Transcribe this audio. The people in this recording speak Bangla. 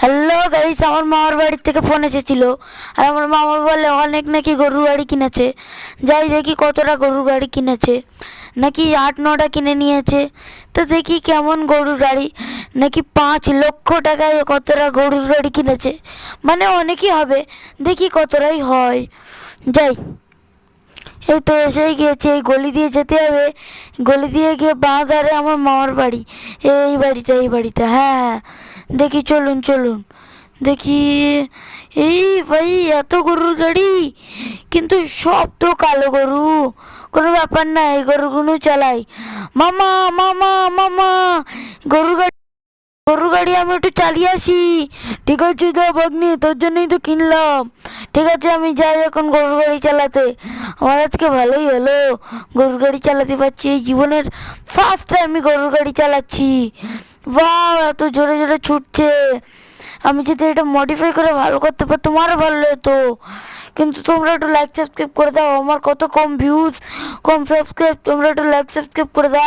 হ্যালো গাইস, আমার মামার বাড়ির থেকে ফোন এসেছিল। আর আমার মামা বলে অনেক নাকি গরুর গাড়ি কিনেছে। যাই দেখি কতটা গরুর গাড়ি কিনেছে, নাকি 8-9টা কিনে নিয়েছে। তো দেখি কেমন গরুর গাড়ি, নাকি 5 লক্ষ টাকায় কতটা গরুর গাড়ি কিনেছে। মানে অনেকই হবে, দেখি কতটাই হয়। যাই, এই তো এসেই গিয়েছে। এই গলি দিয়ে যেতে হবে, গলি দিয়ে গিয়ে বাঁ ধারে আমার মামার বাড়ি। এই বাড়িটা হ্যাঁ হ্যাঁ, দেখি চলুন চলুন দেখি। এই ভাই, এত গরুর গাড়ি, কিন্তু সব তো কালো গরু। কোনো ব্যাপার না, এই গরুগুলো চালাই। মামা মামা মামা, গরুর গাড়ি গরুর গাড়ি আমি একটু চালিয়ে আসি। ঠিক আছে তো ভাগ্নি, তোর জন্যই তো কিনলাম। ঠিক আছে, আমি যাই এখন গরুর গাড়ি চালাতে। আমার আজকে ভালোই হলো, গরুর গাড়ি চালাতে পারছি। এই জীবনের ফার্স্ট টাইম আমি গরুর গাড়ি চালাচ্ছি। বাহ, এত জোরে জোরে ছুটছে। আমি যদি এটা মডিফাই করে ভালো করতে পারতাম আরও ভালো হতো। কিন্তু তোমরা একটু লাইক সাবস্ক্রাইব করে দাও। আমার কত কম ভিউজ, কম সাবস্ক্রাইব। তোমরা একটু লাইক সাবস্ক্রাইব করে দাও।